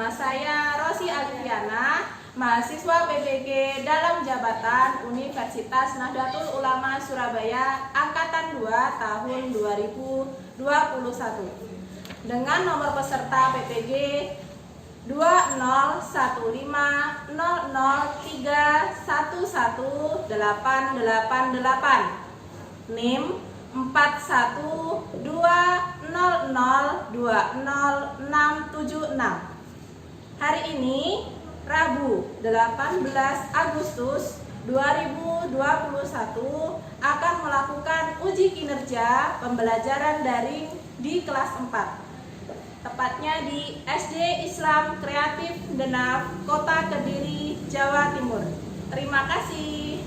Nama saya Rosi Agriana, mahasiswa PPG dalam jabatan Universitas Nahdlatul Ulama Surabaya Angkatan 2 tahun 2021. Dengan nomor peserta PPG 20150031188, NIM 4120020676. Hari ini Rabu 18 Agustus 2021 akan melakukan uji kinerja pembelajaran daring di kelas 4, tepatnya di SD Islam Kreatif Denaf, Kota Kediri, Jawa Timur. Terima kasih.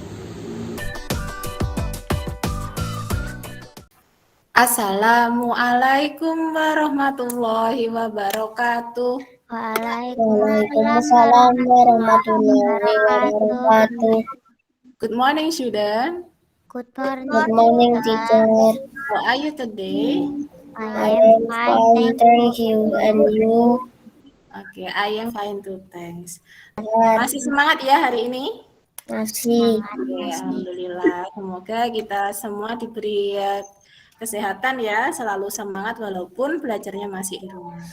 Assalamualaikum warahmatullahi wabarakatuh. Waalaikumsalam warahmatullahi wabarakatuh. Good morning, student. Good morning, teacher. How are you today? I am fine, thank you. And you? Okay, I am fine too, thanks. Masih semangat ya hari ini? Masih. Alhamdulillah. Semoga kita semua diberi kesehatan ya, selalu semangat walaupun belajarnya masih di rumah.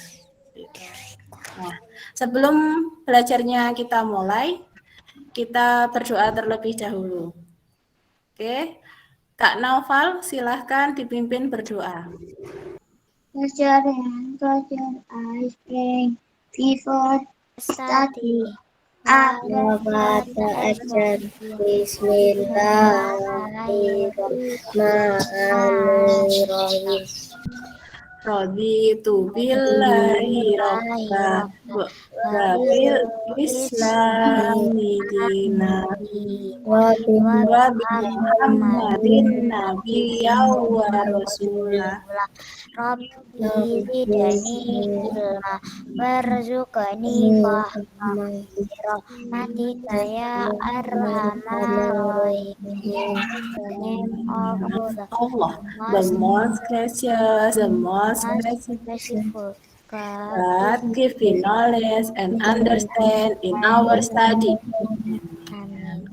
Nah, sebelum belajarnya kita mulai, kita berdoa terlebih dahulu. Oke, Kak Naufal, silahkan dipimpin berdoa. Close your hands, close your eyes, pray before study. Bismillahirrahmanirrahim. Raditu billahi robba wa bil islami dina wa bi Muhammadin nabiyya wa rasulah. Rabbi zidni ilma warzuqni fahma birahmatika ya arhamar rahimin. Allah, the most gracious, the most merciful. God give me knowledge and understand in our study. Amin.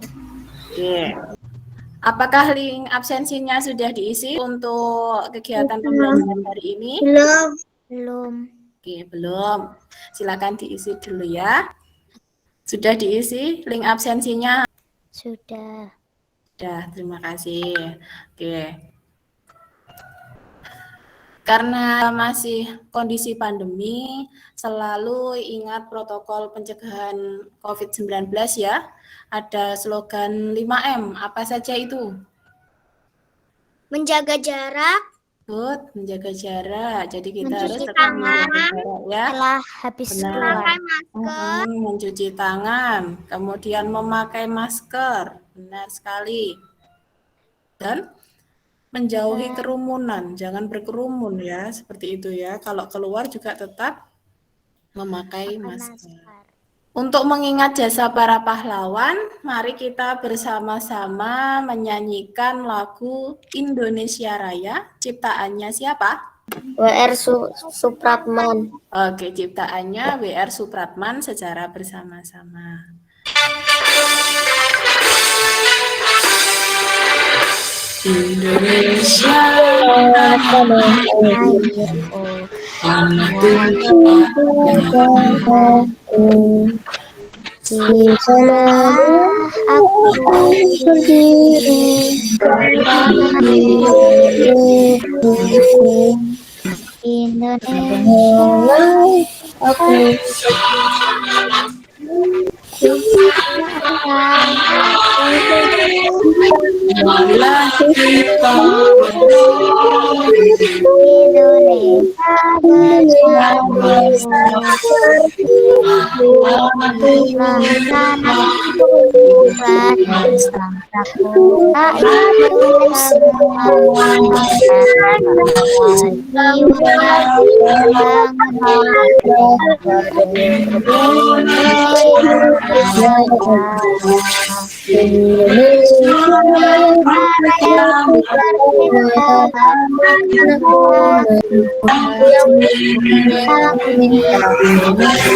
Yeah. Apakah link absensinya sudah diisi untuk kegiatan pembelajaran hari ini? Belum. Oke, belum. Silakan diisi dulu ya. Sudah diisi link absensinya? Sudah. Sudah, terima kasih. Oke. Karena masih kondisi pandemi, selalu ingat protokol pencegahan COVID-19 ya. Ada slogan 5M, apa saja itu? Menjaga jarak. Good, menjaga jarak. Jadi kita harus Mencuci tetap tangan menjaga jarak ya. setelah habis keluar. Mencuci tangan, kemudian memakai masker. Benar sekali. Dan menjauhi kerumunan, jangan berkerumun ya, seperti itu ya. Kalau keluar juga tetap memakai masker. Untuk mengingat jasa para pahlawan, mari kita bersama-sama menyanyikan lagu Indonesia Raya. Ciptaannya siapa? W.R. Supratman. Oke, ciptaannya W.R. Supratman secara bersama-sama. Indonesia di sana aku berdiri Indonesia aku Indonesia Raya merdeka, merdeka, yang merdeka, Indonesia Raya.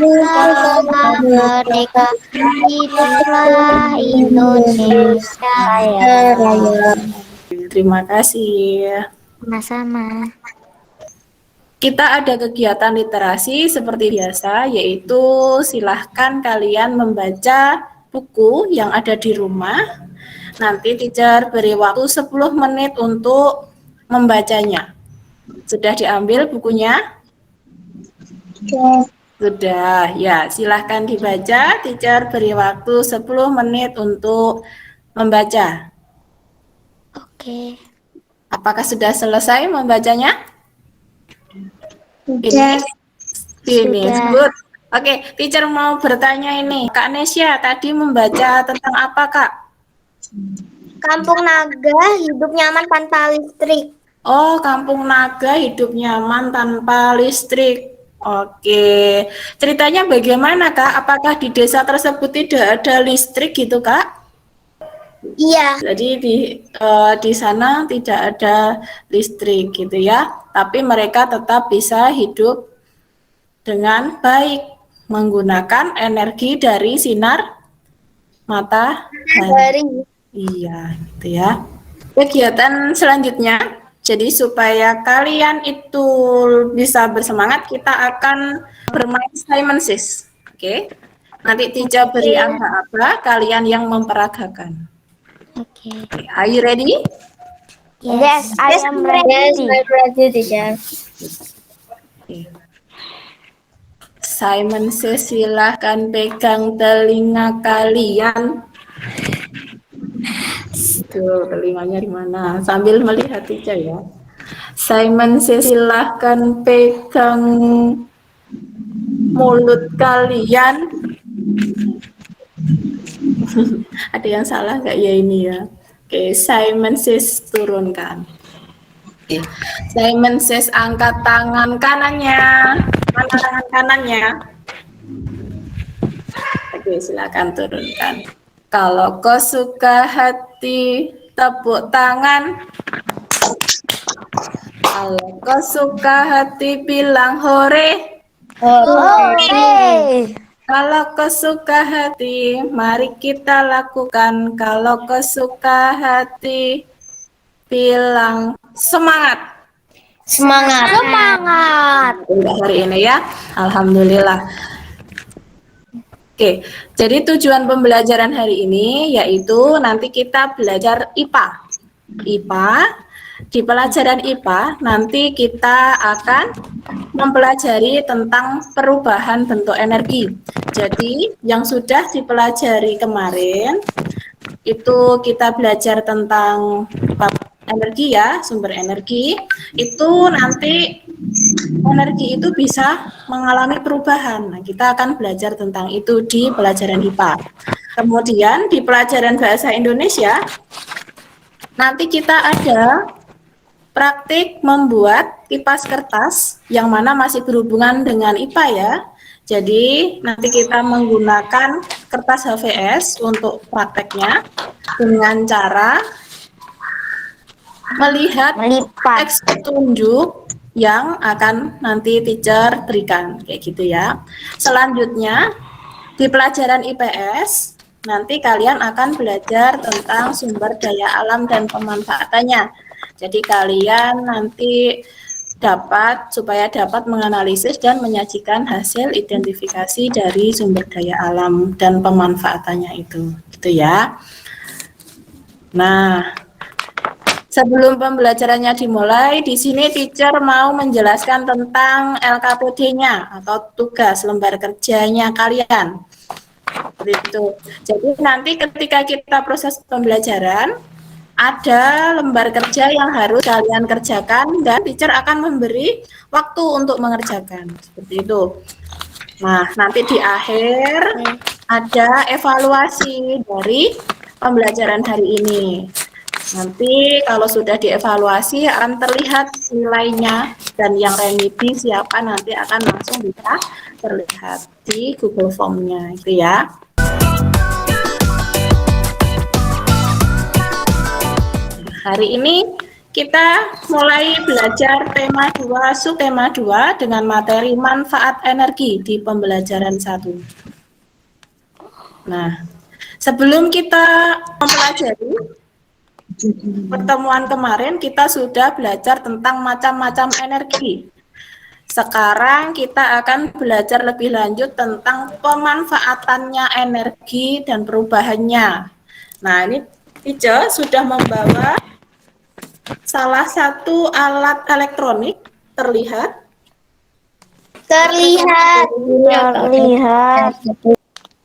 Raya merdeka, hiduplah Indonesia Raya. Terima kasih. Sama-sama. Kita ada kegiatan literasi seperti biasa, yaitu silahkan kalian membaca buku yang ada di rumah. Nanti teacher beri waktu 10 menit untuk membacanya. Sudah diambil bukunya? Sudah, ya silahkan dibaca. Teacher beri waktu 10 menit untuk membaca. Oke. Apakah sudah selesai membacanya? Sudah. Finish. Sudah. Good. Oke, teacher mau bertanya ini. Kak Nesya tadi membaca tentang apa, Kak? Kampung Naga hidup nyaman tanpa listrik. Oh, Kampung Naga hidup nyaman tanpa listrik. Oke. Ceritanya bagaimana, Kak? Apakah di desa tersebut tidak ada listrik gitu, Kak? Iya. Jadi di sana tidak ada listrik gitu ya. Tapi mereka tetap bisa hidup dengan baik menggunakan energi dari sinar matahari. Iya, gitu ya. Kegiatan selanjutnya, jadi supaya kalian itu bisa bersemangat, kita akan bermain Simon Says. Oke. Nanti teacher beri aba-aba, kalian yang memperagakan. Oke. Are you ready? Yes, I am ready. Yes, I'm ready, teacher. Simon Says, silahkan pegang telinga kalian. Tuh, telinganya di mana? Sambil melihat teacher ya. Simon Says, silahkan pegang mulut kalian. Ada yang salah nggak ya ini ya? Oke, Simon Says turunkan. Oke. Simon Says angkat tangan kanannya. Mana tangan kanannya? Oke, silakan turunkan. Kalau kau suka hati, tepuk tangan. Kalau kau suka hati, bilang hore. Hore. Kalau kau suka hati, mari kita lakukan. Kalau kau suka hati, bilang semangat. Semangat. Semangat. Untuk hari ini ya, alhamdulillah. Oke, jadi tujuan pembelajaran hari ini yaitu nanti kita belajar IPA. IPA, di pelajaran IPA nanti kita akan mempelajari tentang perubahan bentuk energi. Jadi yang sudah dipelajari kemarin itu kita belajar tentang energi ya, sumber energi. Itu nanti energi itu bisa mengalami perubahan. Nah, kita akan belajar tentang itu di pelajaran IPA. Kemudian di pelajaran bahasa Indonesia nanti kita ada praktik membuat kipas kertas yang mana masih berhubungan dengan IPA ya. Jadi nanti kita menggunakan kertas HVS untuk prakteknya dengan cara melihat teks petunjuk yang akan nanti teacher berikan kayak gitu ya. Selanjutnya di pelajaran IPS nanti kalian akan belajar tentang sumber daya alam dan pemanfaatannya. Jadi kalian nanti supaya dapat menganalisis dan menyajikan hasil identifikasi dari sumber daya alam dan pemanfaatannya itu gitu ya. Nah, sebelum pembelajarannya dimulai, di sini teacher mau menjelaskan tentang LKPD-nya atau tugas lembar kerjanya kalian. Seperti itu. Jadi nanti ketika kita proses pembelajaran, ada lembar kerja yang harus kalian kerjakan dan teacher akan memberi waktu untuk mengerjakan. Seperti itu. Nah, nanti di akhir ada evaluasi dari pembelajaran hari ini. Nanti kalau sudah dievaluasi akan terlihat nilainya dan yang remedi siapa nanti akan langsung bisa terlihat di Google Form-nya itu ya. Hari ini kita mulai belajar tema 2, subtema 2 dengan materi manfaat energi di pembelajaran 1. Nah, sebelum kita mempelajari pertemuan kemarin kita sudah belajar tentang macam-macam energi. Sekarang kita akan belajar lebih lanjut tentang pemanfaatannya energi dan perubahannya. Nah, ini teacher sudah membawa salah satu alat elektronik terlihat. Terlihat.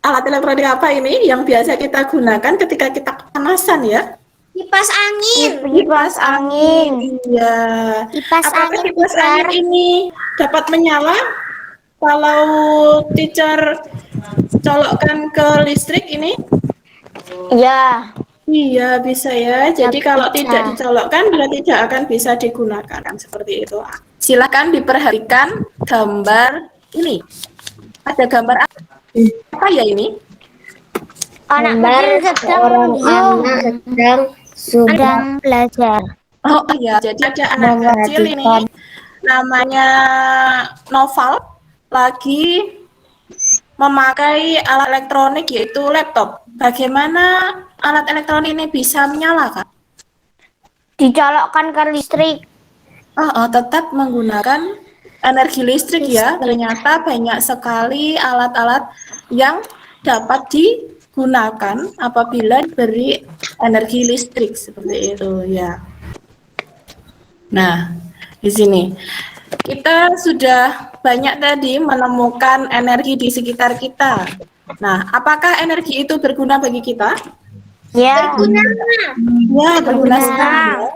Alat elektronik apa ini yang biasa kita gunakan ketika kita kepanasan ya? Kipas angin. Kipas angin. Iya. Kipas Apakah angin, kipas teacher? angin ini dapat menyala kalau teacher colokkan ke listrik ini? Ya. Iya, bisa ya. Jadi kalau Bisa. tidak dicolokkan berarti tidak akan bisa digunakan seperti itu. Silakan diperhatikan gambar ini. Ada gambar apa ya ini? Anak kecil seorang anak sedang belajar. Oh iya, jadi ada anak kecil ini namanya Noval lagi memakai alat elektronik yaitu laptop. Bagaimana alat elektronik ini bisa menyala, Kak? Dicolokkan ke listrik. Tetap menggunakan energi listrik ya. Ternyata banyak sekali alat-alat yang dapat digunakan apabila diberi energi listrik seperti itu ya. Nah, di sini kita sudah banyak tadi menemukan energi di sekitar kita. Nah, apakah energi itu berguna bagi kita? Ya. Ya, berguna sekali ya.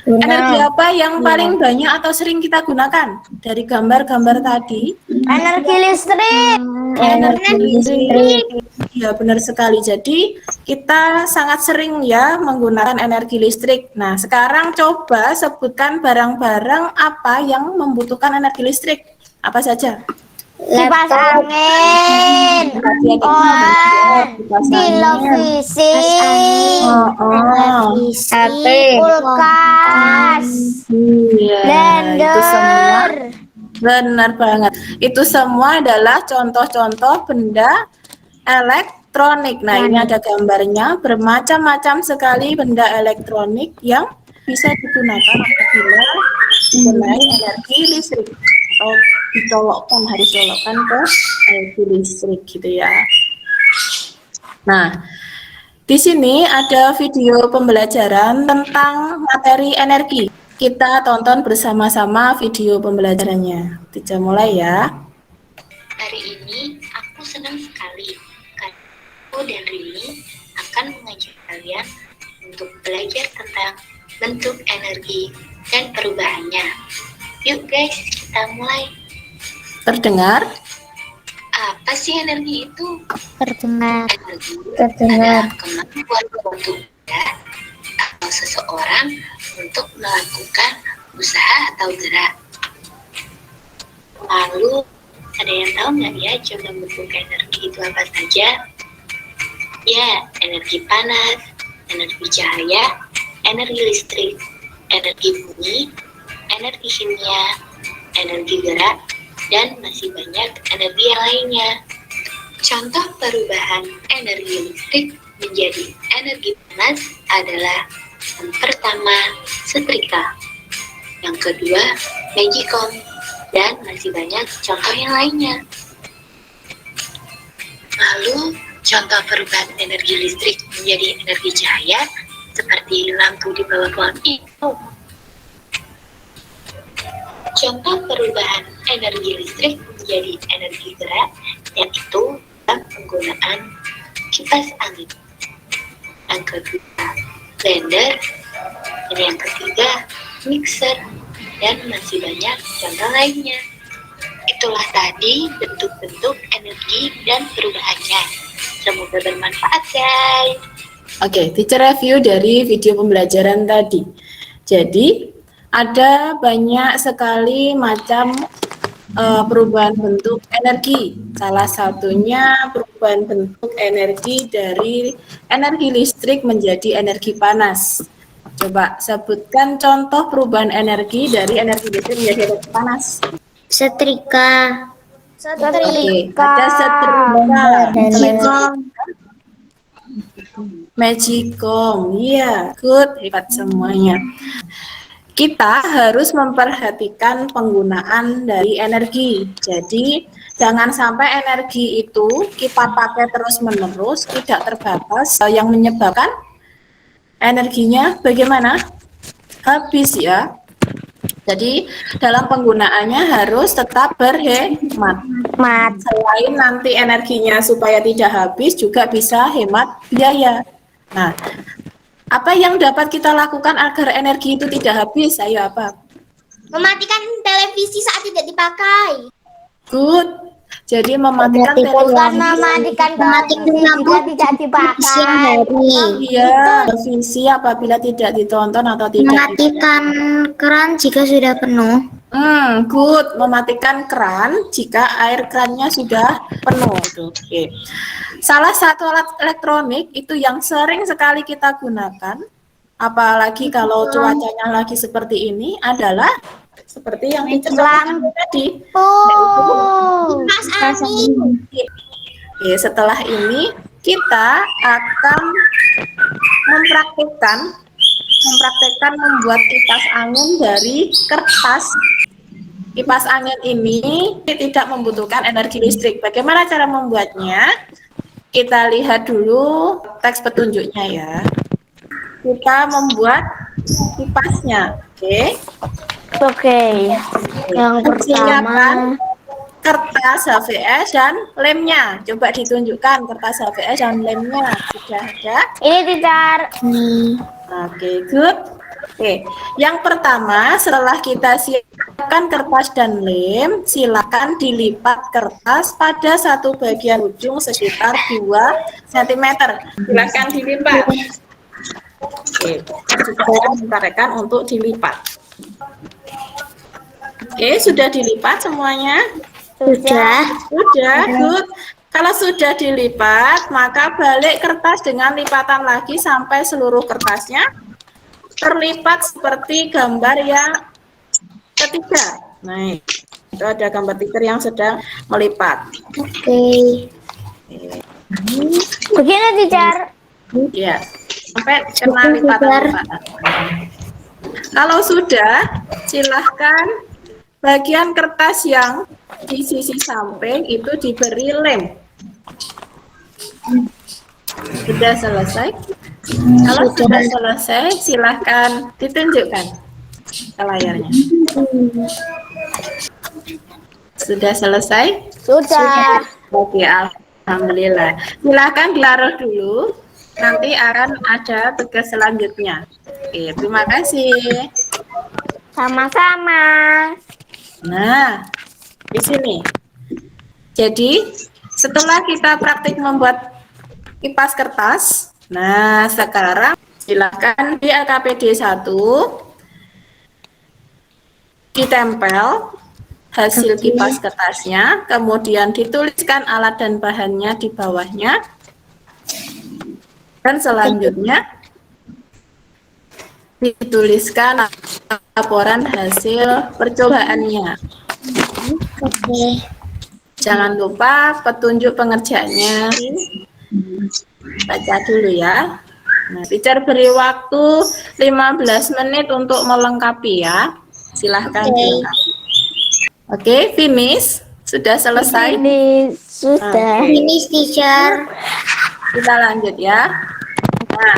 Energi berguna. apa yang paling banyak atau sering kita gunakan? Dari gambar-gambar tadi. Energi listrik. Energi listrik. Ya, benar sekali. Jadi, kita sangat sering ya menggunakan energi listrik. Nah, sekarang coba sebutkan barang-barang apa yang membutuhkan energi listrik. Apa saja? Kipas angin. Televisi. Kulkas. Iya, itu semua. Blender. Benar banget. Itu semua adalah contoh-contoh benda elektronik. Nah, ini ada gambarnya. Bermacam-macam sekali benda elektronik yang bisa digunakan apabila menggunakan energi listrik atau harus dicolokkan ke energi listrik gitu ya. Nah, di sini ada video pembelajaran tentang materi energi. Kita tonton bersama-sama video pembelajarannya. Kita mulai ya. Hari ini aku senang sekali karena aku dan Rini akan mengajak kalian untuk belajar tentang bentuk energi dan perubahannya. Yuk guys, kita mulai. Terdengar? Apa sih energi itu? Terdengar. Energi Terdengar. adalah kemampuan suatu benda atau seseorang untuk melakukan usaha atau gerak. Lalu, ada yang tahu nggak ya jumlah bentuk energi itu apa saja? Ya, energi panas, energi cahaya, energi listrik, energi bumi, energi kimia, energi gerak, dan masih banyak energi yang lainnya. Contoh perubahan energi listrik menjadi energi panas adalah yang pertama, setrika, yang kedua, magicom, dan masih banyak contoh yang lainnya. Lalu, contoh perubahan energi listrik menjadi energi cahaya seperti lampu di bawah pohon itu. Contoh perubahan energi listrik menjadi energi gerak yaitu dalam penggunaan kipas angin. Yang kedua, blender, dan yang ketiga, mixer, dan masih banyak contoh lainnya. Itulah tadi bentuk-bentuk energi dan perubahannya. Semoga bermanfaat, guys. Oke, teacher review dari video pembelajaran tadi. Jadi, ada banyak sekali macam perubahan bentuk energi. Salah satunya perubahan bentuk energi dari energi listrik menjadi energi panas. Coba sebutkan contoh perubahan energi dari energi listrik menjadi energi panas. Setrika. Oke, ada setrika, Magicom. magicom, iya, good, hebat semuanya. Kita harus memperhatikan penggunaan dari energi. Jadi, jangan sampai energi itu kita pakai terus-menerus, tidak terbatas, yang menyebabkan energinya bagaimana? Habis ya. Jadi, dalam penggunaannya harus tetap berhemat. Selain nanti energinya supaya tidak habis, juga bisa hemat biaya. Nah, apa yang dapat kita lakukan agar energi itu tidak habis? Ayo apa? Mematikan televisi saat tidak dipakai. Good. Jadi mematikan Bukan televisi. mematikan lampu jika tidak dipakai. Iya, televisi apabila tidak ditonton atau tidak. Mematikan keran jika sudah penuh. Good. Mematikan keran jika air kerannya sudah penuh. Oke. Salah satu alat elektronik itu yang sering sekali kita gunakan, apalagi kalau cuacanya lagi seperti ini, adalah seperti yang diceritakan tadi. Kipas angin. Oke, setelah ini kita akan mempraktekkan membuat kipas angin dari kertas. Kipas angin ini tidak membutuhkan energi listrik. Bagaimana cara membuatnya? Kita lihat dulu teks petunjuknya ya. Kita membuat kipasnya. Oke. Yang Siapkan pertama kertas HVS dan lemnya. Coba ditunjukkan kertas HVS dan lemnya. Sudah ada? ini teacher. Oke, good. Oke, yang pertama setelah kita siapkan kertas dan lem, silakan dilipat kertas pada satu bagian ujung sekitar 2 cm. Silakan dilipat. Oke, juga saya menyarankan untuk dilipat. Oke, sudah dilipat semuanya? Sudah. Sudah, good. Kalau sudah dilipat, maka balik kertas dengan lipatan lagi sampai seluruh kertasnya terlipat seperti gambar yang ketiga. Nah, itu ada gambar tiker yang sedang melipat. Oke. Begini teacher. Ya, sampai kena lipatan-lipatan. Kalau sudah, silahkan bagian kertas yang di sisi samping itu diberi lem. Sudah selesai? Kalau sudah selesai, silahkan ditunjukkan ke layarnya. Sudah selesai? Sudah. Oke, alhamdulillah. Silahkan dilaruh dulu. Nanti akan ada tugas selanjutnya. Oke, terima kasih. Sama-sama. Nah, di sini. Jadi, setelah kita praktik membuat kipas kertas, nah sekarang silakan di LKPD 1 ditempel hasil kipas kertasnya, kemudian dituliskan alat dan bahannya di bawahnya, dan selanjutnya dituliskan laporan hasil percobaannya. Oke. Jangan lupa petunjuk pengerjaannya. Baca dulu ya. Nah, teacher beri waktu 15 menit untuk melengkapi ya. Silahkan dilengkapi. Oke, finish. Sudah selesai? Ini sudah. Finish teacher. Kita lanjut ya. Nah,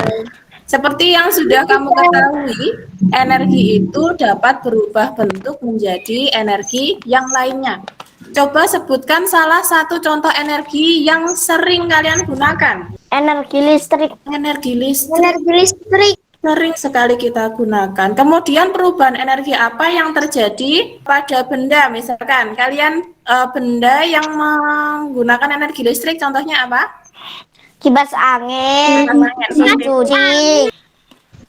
seperti yang sudah kamu ketahui, energi itu dapat berubah bentuk menjadi energi yang lainnya. Coba sebutkan salah satu contoh energi yang sering kalian gunakan. Energi listrik. Energi listrik. Energi listrik. Sering sekali kita gunakan. Kemudian perubahan energi apa yang terjadi pada benda? Misalkan kalian benda yang menggunakan energi listrik, contohnya apa? Kipas angin, mesin cuci.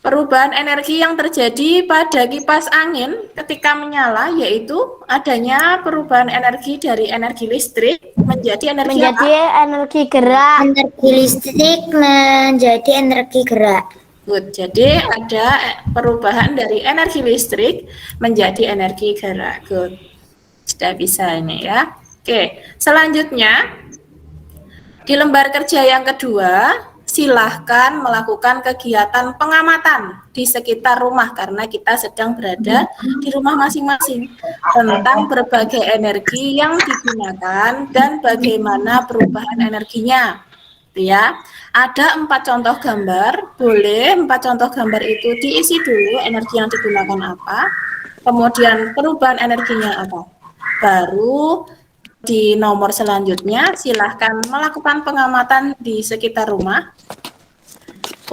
Perubahan energi yang terjadi pada kipas angin ketika menyala yaitu adanya perubahan energi dari energi listrik menjadi energi Menjadi apa? energi gerak. Energi listrik menjadi energi gerak. Good. Jadi ada perubahan dari energi listrik menjadi energi gerak. Good. Sudah bisa ini ya. Oke, selanjutnya di lembar kerja yang kedua, silahkan melakukan kegiatan pengamatan di sekitar rumah karena kita sedang berada di rumah masing-masing tentang berbagai energi yang digunakan dan bagaimana perubahan energinya. Ya, ada 4 contoh gambar. Boleh 4 contoh gambar itu diisi dulu energi yang digunakan apa, kemudian perubahan energinya apa. Baru di nomor selanjutnya, silahkan melakukan pengamatan di sekitar rumah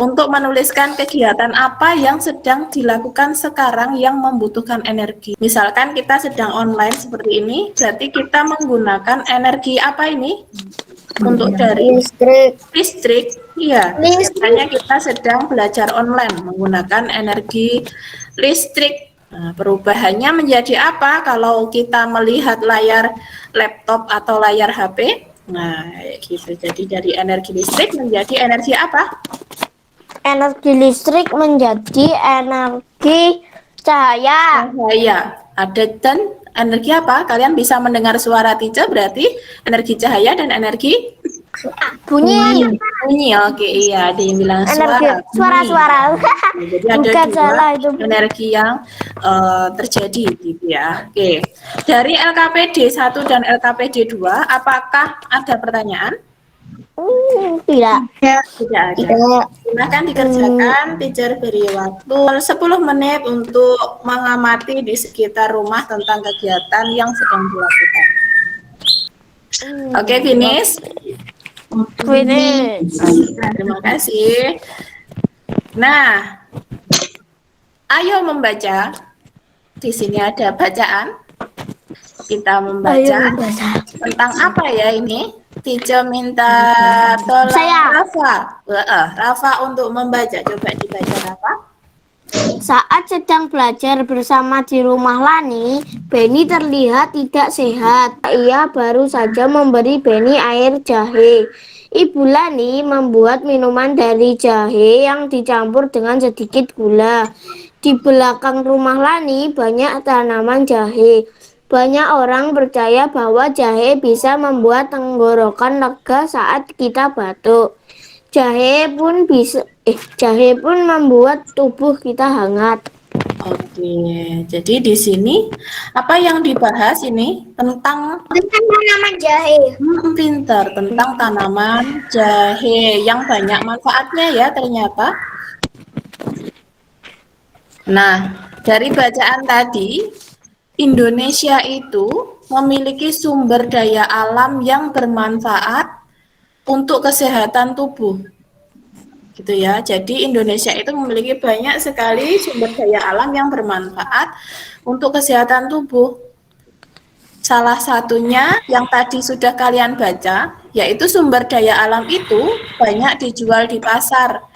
untuk menuliskan kegiatan apa yang sedang dilakukan sekarang yang membutuhkan energi. Misalkan kita sedang online seperti ini, berarti kita menggunakan energi apa ini? Untuk dari listrik. Iya, biasanya kita sedang belajar online menggunakan energi listrik. Nah, perubahannya menjadi apa kalau kita melihat layar laptop atau layar HP? Nah, gitu. Jadi dari energi listrik menjadi energi apa? Energi listrik menjadi energi cahaya. Cahaya. Ada dan energi apa? Kalian bisa mendengar suara teacher berarti energi cahaya dan energi Bunyi. bunyi. Oke, iya, ada yang bilang Energi suara. suara. Jadi ada Bukan dua salah itu. energi yang terjadi gitu ya. Oke. Dari LKPD 1 dan LKPD 2, apakah ada pertanyaan? Tidak. Tidak ada. Silahkan dikerjakan, teacher beri waktu 10 menit untuk mengamati di sekitar rumah tentang kegiatan yang sedang dilakukan. Oke, finish. Finish. Terima kasih. Nah, ayo membaca. Di sini ada bacaan. Kita membaca tentang apa ya ini? Teacher minta tolong Saya. Rafa untuk membaca. Coba dibaca Rafa. Saat sedang belajar bersama di rumah Lani, Benny terlihat tidak sehat. Ia baru saja memberi Benny air jahe. Ibu Lani membuat minuman dari jahe yang dicampur dengan sedikit gula. Di belakang rumah Lani banyak tanaman jahe. Banyak orang percaya bahwa jahe bisa membuat tenggorokan lega saat kita batuk. Jahe pun membuat tubuh kita hangat. Oke, jadi di sini apa yang dibahas ini tentang tanaman jahe. pintar tentang tanaman jahe yang banyak manfaatnya ya ternyata. Nah, dari bacaan tadi, Indonesia itu memiliki sumber daya alam yang bermanfaat untuk kesehatan tubuh. Gitu ya. Jadi Indonesia itu memiliki banyak sekali sumber daya alam yang bermanfaat untuk kesehatan tubuh. Salah satunya yang tadi sudah kalian baca, yaitu sumber daya alam itu banyak dijual di pasar.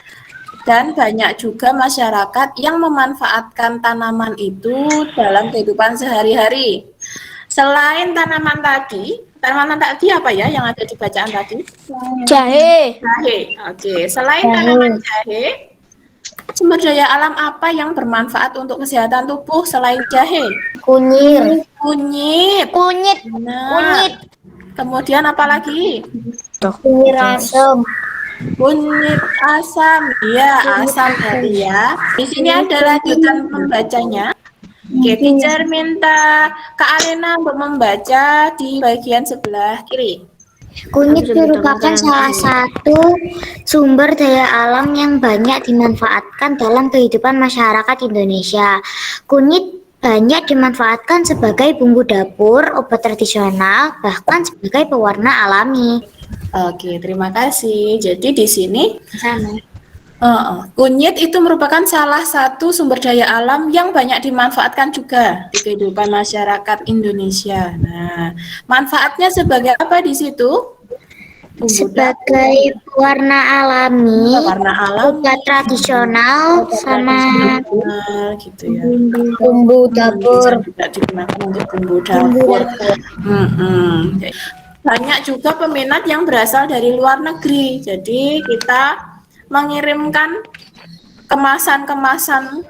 Dan banyak juga masyarakat yang memanfaatkan tanaman itu dalam kehidupan sehari-hari. Selain tanaman tadi apa ya yang ada di bacaan tadi? Jahe. Jahe. Oke, selain tanaman jahe, sumber daya alam apa yang bermanfaat untuk kesehatan tubuh selain jahe? Kunyit. Kunyit. Kunyit. Nah, kemudian apa lagi? Kunyit asam. Kunyit asam. Ya, asam tadi ya. Di sini ada lanjutan membacanya. Oke, teacher minta Kak Alena untuk membaca di bagian sebelah kiri. Kunyit merupakan salah satu sumber daya alam yang banyak dimanfaatkan dalam kehidupan masyarakat Indonesia. Kunyit banyak dimanfaatkan sebagai bumbu dapur, obat tradisional, bahkan sebagai pewarna alami. Oke, terima kasih. Jadi di sini kunyit itu merupakan salah satu sumber daya alam yang banyak dimanfaatkan juga di kehidupan masyarakat Indonesia. Nah, manfaatnya sebagai apa di situ? Bumbu Sebagai warna alami, dapur, warna alam, obat tradisional, sama tradisional gitu ya. bumbu Bisa dapur. juga digunakan untuk bumbu Bumbu dapur. dapur. Mm-mm. Banyak juga peminat yang berasal dari luar negeri. Jadi kita mengirimkan kemasan-kemasan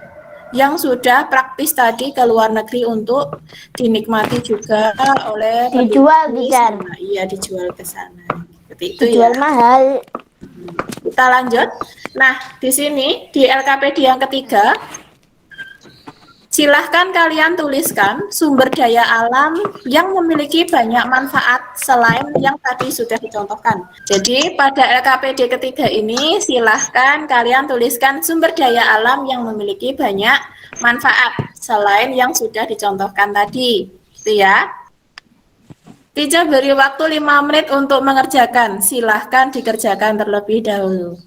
yang sudah praktis tadi ke luar negeri untuk dinikmati juga oleh Dijual, penduduk di teacher. sana. Iya, dijual ke sana. Seperti itu Dijual ya. mahal. Kita lanjut. Nah, di sini di LKPD yang ketiga, silahkan kalian tuliskan sumber daya alam yang memiliki banyak manfaat selain yang tadi sudah dicontohkan. Jadi pada LKPD ketiga ini silahkan kalian tuliskan sumber daya alam yang memiliki banyak manfaat selain yang sudah dicontohkan tadi. Itu ya. Teacher beri waktu 5 menit untuk mengerjakan. Silahkan dikerjakan terlebih dahulu.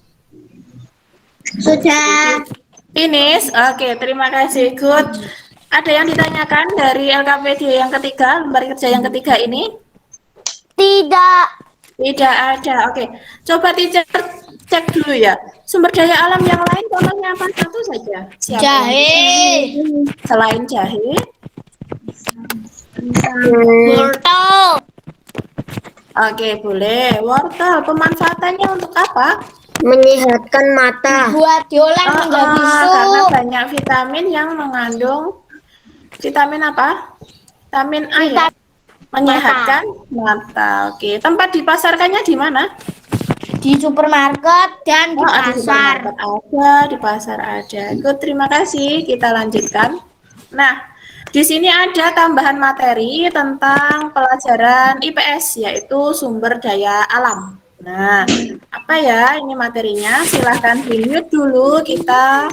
Sudah. Finish? Oke, terima kasih. Good. Ada yang ditanyakan dari LKPD yang ketiga, lembar kerja yang ketiga ini? Tidak. Tidak ada. Oke, coba teacher cek dulu ya. Sumber daya alam yang lain contohnya apa? Satu saja. Siapa yang- Selain jahe? Wortel. Oke, boleh. Wortel, pemanfaatannya untuk apa? Menyehatkan mata. Buat diolah menjadi Karena sup. banyak vitamin yang mengandung vitamin apa? Vitamin A ya. Menyehatkan mata. Oke, tempat dipasarkannya di mana? Di supermarket dan di Ada di pasar. supermarket ada, di pasar ada. Good, terima kasih. Kita lanjutkan. Nah, di sini ada tambahan materi tentang pelajaran IPS, yaitu sumber daya alam. Nah, apa ya ini materinya? Silahkan di-mute dulu, kita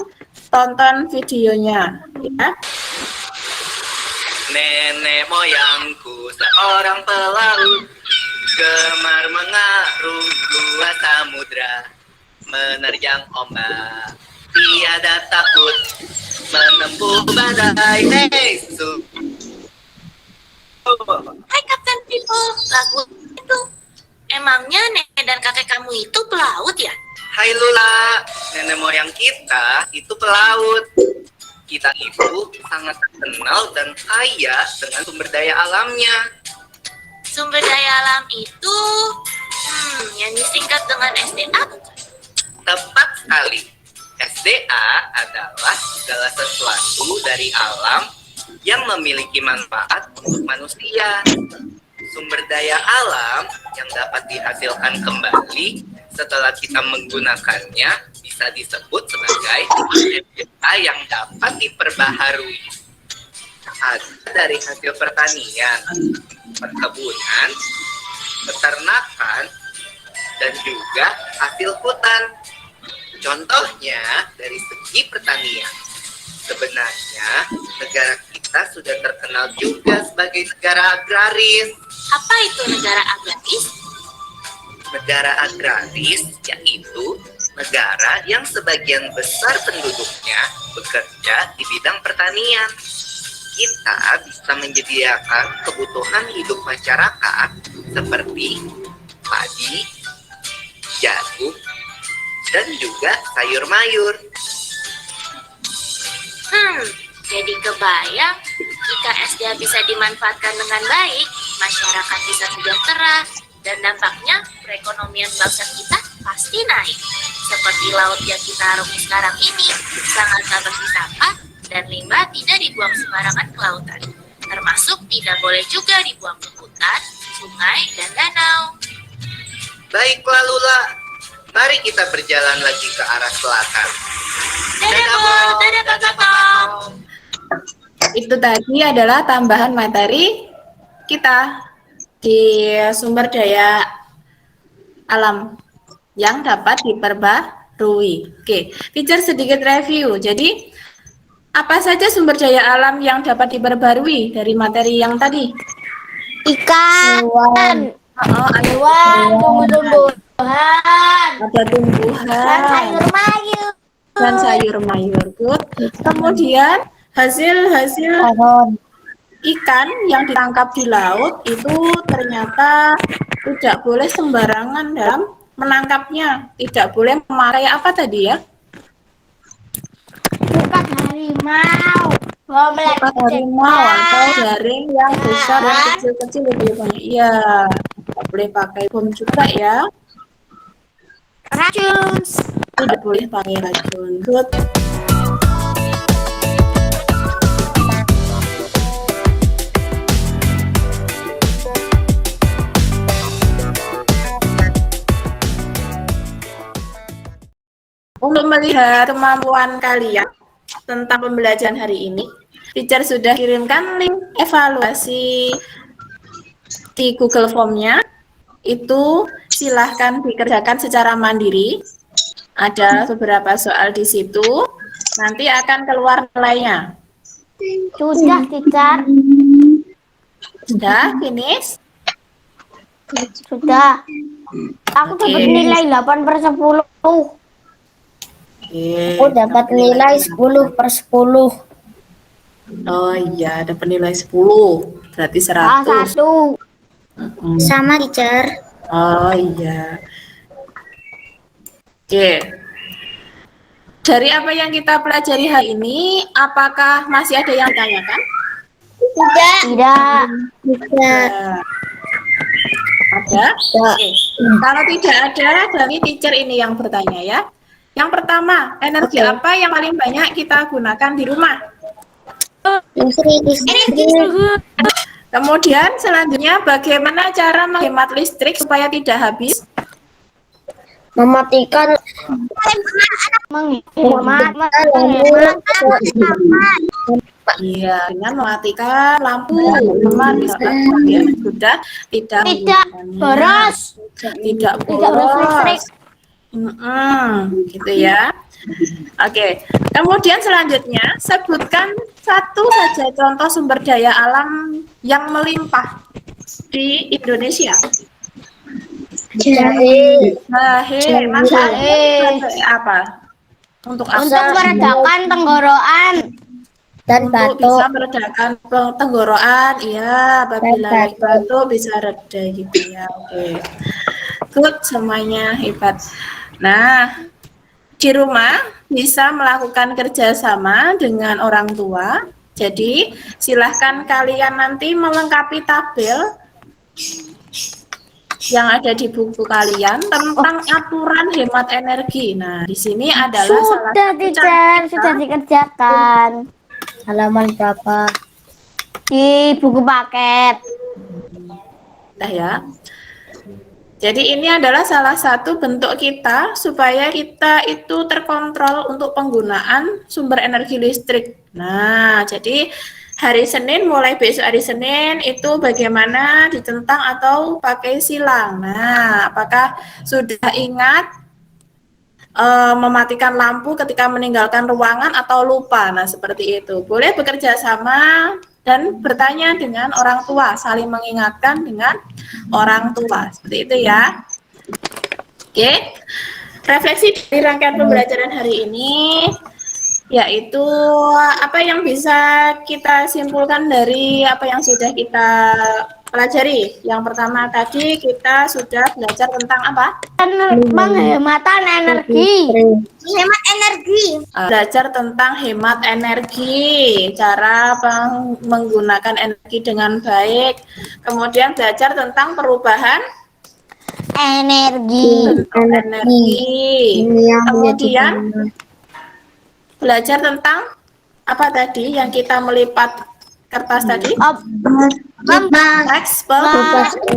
tonton videonya. Ya. Nenek moyangku seorang pelaut, gemar mengarungi luas samudra, menerjang ombak, tiada takut menempuh badai. Hey, Hai Kapten People, lagu itu. Emangnya nenek dan kakek kamu itu pelaut ya? Hai Lula, nenek moyang kita itu pelaut. Kita itu sangat terkenal dan kaya dengan sumber daya alamnya. Sumber daya alam itu, yang disingkat dengan SDA bukan? Tepat sekali. SDA adalah segala sesuatu dari alam yang memiliki manfaat untuk manusia. Sumber daya alam yang dapat dihasilkan kembali setelah kita menggunakannya bisa disebut sebagai SDA yang dapat diperbaharui. Ada dari hasil pertanian, perkebunan, peternakan, dan juga hasil hutan. Contohnya dari segi pertanian. Sebenarnya negara kita sudah terkenal juga sebagai negara agraris. Apa itu negara agraris? Negara agraris yaitu negara yang sebagian besar penduduknya bekerja di bidang pertanian. Kita bisa menyediakan kebutuhan hidup masyarakat seperti padi, jagung, dan juga sayur mayur. Jadi kebayang jika SDA bisa dimanfaatkan dengan baik, masyarakat bisa sejahtera, dan dampaknya perekonomian bangsa kita pasti naik. Seperti laut yang kita arungi sekarang ini, sangat bersih sampah dan limbah tidak dibuang sembarangan ke lautan. Termasuk tidak boleh juga dibuang ke hutan, sungai, dan danau. Baiklah Lula, mari kita berjalan lagi ke arah selatan. Dadah, Bol. Dadah, Kakak. Itu tadi adalah tambahan materi kita di sumber daya alam yang dapat diperbarui. Oke, teacher sedikit review. Jadi, apa saja sumber daya alam yang dapat diperbarui dari materi yang tadi? Ikan. Ada Hewan. Tumbuh-tumbuhan. ada tumbuhan Dan sayur mayur. dan sayur mayur. Good. Kemudian hasil ikan yang ditangkap di laut itu ternyata Tidak boleh sembarangan dalam menangkapnya. Tidak boleh memakai apa tadi ya? Bukan harimau. Bomet Bukan harimau atau jaring yang besar dan kecil-kecil lebih banyak. Iya, tidak boleh pakai bom juga ya. racun. Tidak boleh pakai racun. Good. Untuk melihat kemampuan kalian tentang pembelajaran hari ini, teacher sudah kirimkan link evaluasi di Google Form-nya. Itu silahkan dikerjakan secara mandiri. Ada beberapa soal di situ. Nanti akan keluar nilainya. Sudah, teacher. Sudah finish? Sudah. Aku Oke. dapat nilai 8/10. Oke. Aku dapat nilai 10/10. Oh iya, dapat nilai 10. Berarti 100. 1. Mm-mm. Sama teacher. Oh iya. Oke. Dari apa yang kita pelajari hari ini, apakah masih ada yang ditanyakan? Tidak. Tidak. Ya. Ada? Oke. Kalau tidak ada, dari teacher ini yang bertanya ya. Yang pertama, energi apa yang paling banyak kita gunakan di rumah? Listrik. Kemudian selanjutnya, bagaimana cara menghemat listrik supaya tidak habis? Mematikan Menghemat. Iya, dengan mematikan lampu. Teman bisa lakukan ya. Sudah tidak Tidak menggunakannya. boros. Tidak Tidak boros listrik. Gitu ya. Oke. Kemudian selanjutnya, sebutkan satu saja contoh sumber daya alam yang melimpah di Indonesia. jahe Jahe, maksudnya Jahe. apa? Untuk apa? Untuk meredakan tenggorokan. dan Untuk bisa batuk. meredakan tenggorokan, iya, apabila Dan lagi batuk bisa reda gitu ya. Oke. Good, semuanya hebat. Nah, di rumah bisa melakukan kerjasama dengan orang tua. Jadi, silahkan kalian nanti melengkapi tabel yang ada di buku kalian tentang aturan hemat energi. Nah, di sini adalah salah Sudah, satu teacher. cara Sudah kita. dikerjakan. Halaman berapa? Di buku paket. Nah ya. Jadi ini adalah salah satu bentuk kita supaya kita itu terkontrol untuk penggunaan sumber energi listrik. Nah, jadi hari Senin, mulai besok hari Senin itu bagaimana ditentang atau pakai silang. Nah, apakah sudah ingat mematikan lampu ketika meninggalkan ruangan atau lupa? Nah, seperti itu. Boleh bekerja sama dan bertanya dengan orang tua, saling mengingatkan dengan orang tua. Seperti itu ya. Oke. Refleksi dari rangkaian pembelajaran hari ini yaitu apa yang bisa kita simpulkan dari apa yang sudah kita pelajari. Yang pertama tadi kita sudah belajar tentang apa? Penghematan energi. Hemat energi. Belajar tentang hemat energi, cara menggunakan energi dengan baik. Kemudian belajar tentang perubahan Energi. energi. Kemudian belajar tentang apa tadi yang kita melipat kertas tadi? Eksplorasi.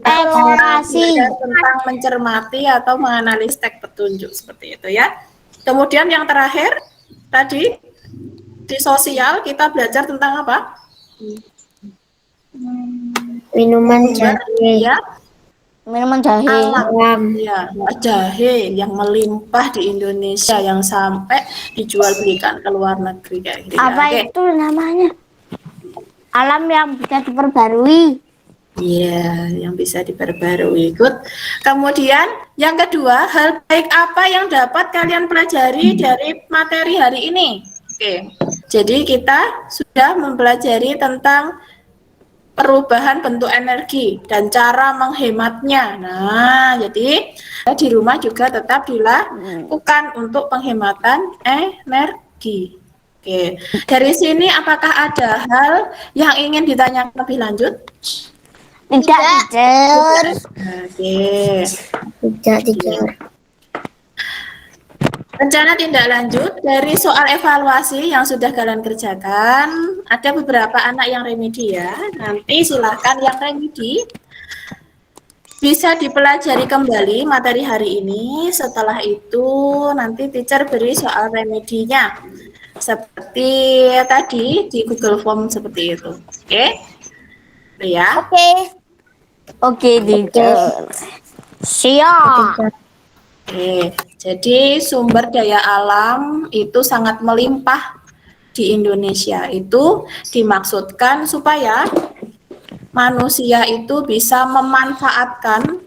Belajar tentang mencermati atau menganalisis teks petunjuk seperti itu ya. Kemudian yang terakhir tadi di sosial kita belajar tentang apa? Minuman Sumber, jahe. ya, Minuman jahe. alam. Ya, jahe yang melimpah di Indonesia yang sampai dijual belikan ke luar negeri kayak gitu. Ya. Apa Oke. itu namanya? Alam yang bisa diperbarui. Iya, yang bisa diperbarui. Good. Kemudian yang kedua, hal baik apa yang dapat kalian pelajari dari materi hari ini? Oke. Jadi kita sudah mempelajari tentang perubahan bentuk energi dan cara menghematnya. Nah, jadi di rumah juga tetap dilakukan untuk penghematan energi. Oke, dari sini apakah ada hal yang ingin ditanyakan lebih lanjut? Tidak, teacher. Oke. Tidak. Rencana tindak lanjut dari soal evaluasi yang sudah kalian kerjakan, ada beberapa anak yang remedi ya. Nanti silahkan yang remedi bisa dipelajari kembali materi hari ini. Setelah itu nanti teacher beri soal remedinya. Seperti tadi di Google Form seperti itu. Oke? Ya. Oke, teacher. Siap. Oke, jadi sumber daya alam itu sangat melimpah di Indonesia. Itu dimaksudkan supaya manusia itu bisa memanfaatkan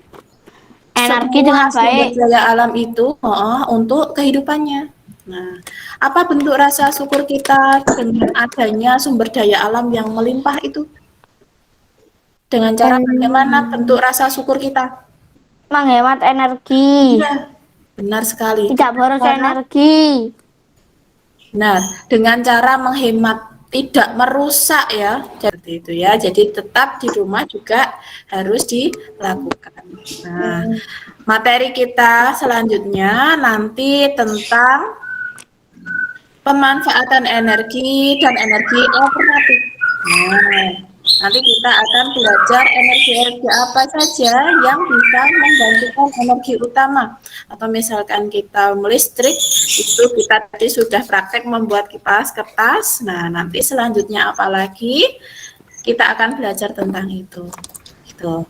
Energi semua dengan sumber baik. daya alam itu untuk kehidupannya. Nah, apa bentuk rasa syukur kita dengan adanya sumber daya alam yang melimpah itu? Dengan cara bagaimana bentuk rasa syukur kita? Menghemat energi. Iya, benar sekali. Tidak boros Cara energi. Nah, dengan cara menghemat, tidak merusak ya, seperti itu ya. Jadi tetap di rumah juga harus dilakukan. Nah, materi kita selanjutnya nanti tentang pemanfaatan energi dan energi alternatif. Nah, nanti kita akan belajar energi-energi apa saja yang bisa menggantikan energi utama. Atau misalkan kita listrik, itu kita tadi sudah praktek membuat kipas kertas. Nah, nanti selanjutnya apa lagi? Kita akan belajar tentang itu. Gitu.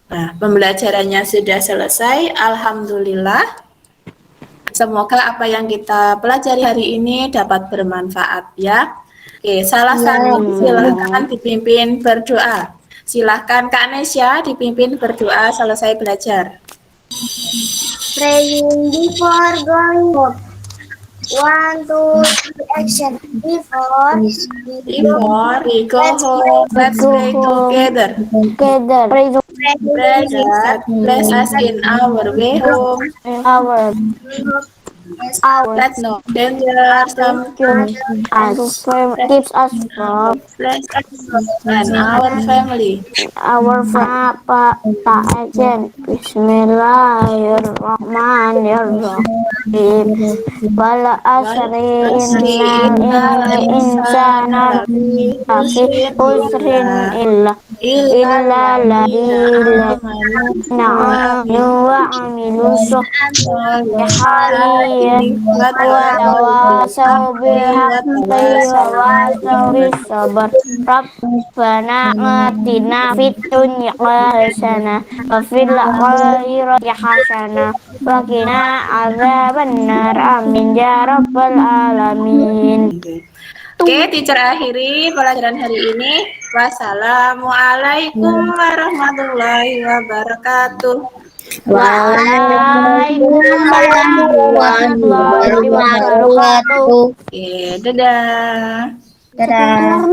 Nah, pembelajarannya sudah selesai. Alhamdulillah. Semoga apa yang kita pelajari hari ini dapat bermanfaat ya. Oke, salah satu silahkan dipimpin berdoa. Silahkan Kak Nesya dipimpin berdoa selesai belajar. Praying before going home. 1, 2, 3, action. Before We go home, let's pray together. Together. Pray God bless us in our way home. Let no danger come Keeps us from bless us and our family. our Pak Ajen. Bismillahirrahmanirrahim. Wala asri innal insana lafi usrin illa ladina wa amilu solihati wa tawasau bil haqqi wa wasau bis sabr. Rabbana atina fid dunya hasanah wa fil akhirati hasanah wa qina adzabannar. Amin ya rabbal alamin. Oke, teacher akhiri pelajaran hari ini. Wassalamualaikum warahmatullahi wabarakatuh. Waalaikumsalam warahmatullahi wabarakatuh. Oke, dadah. Dadah.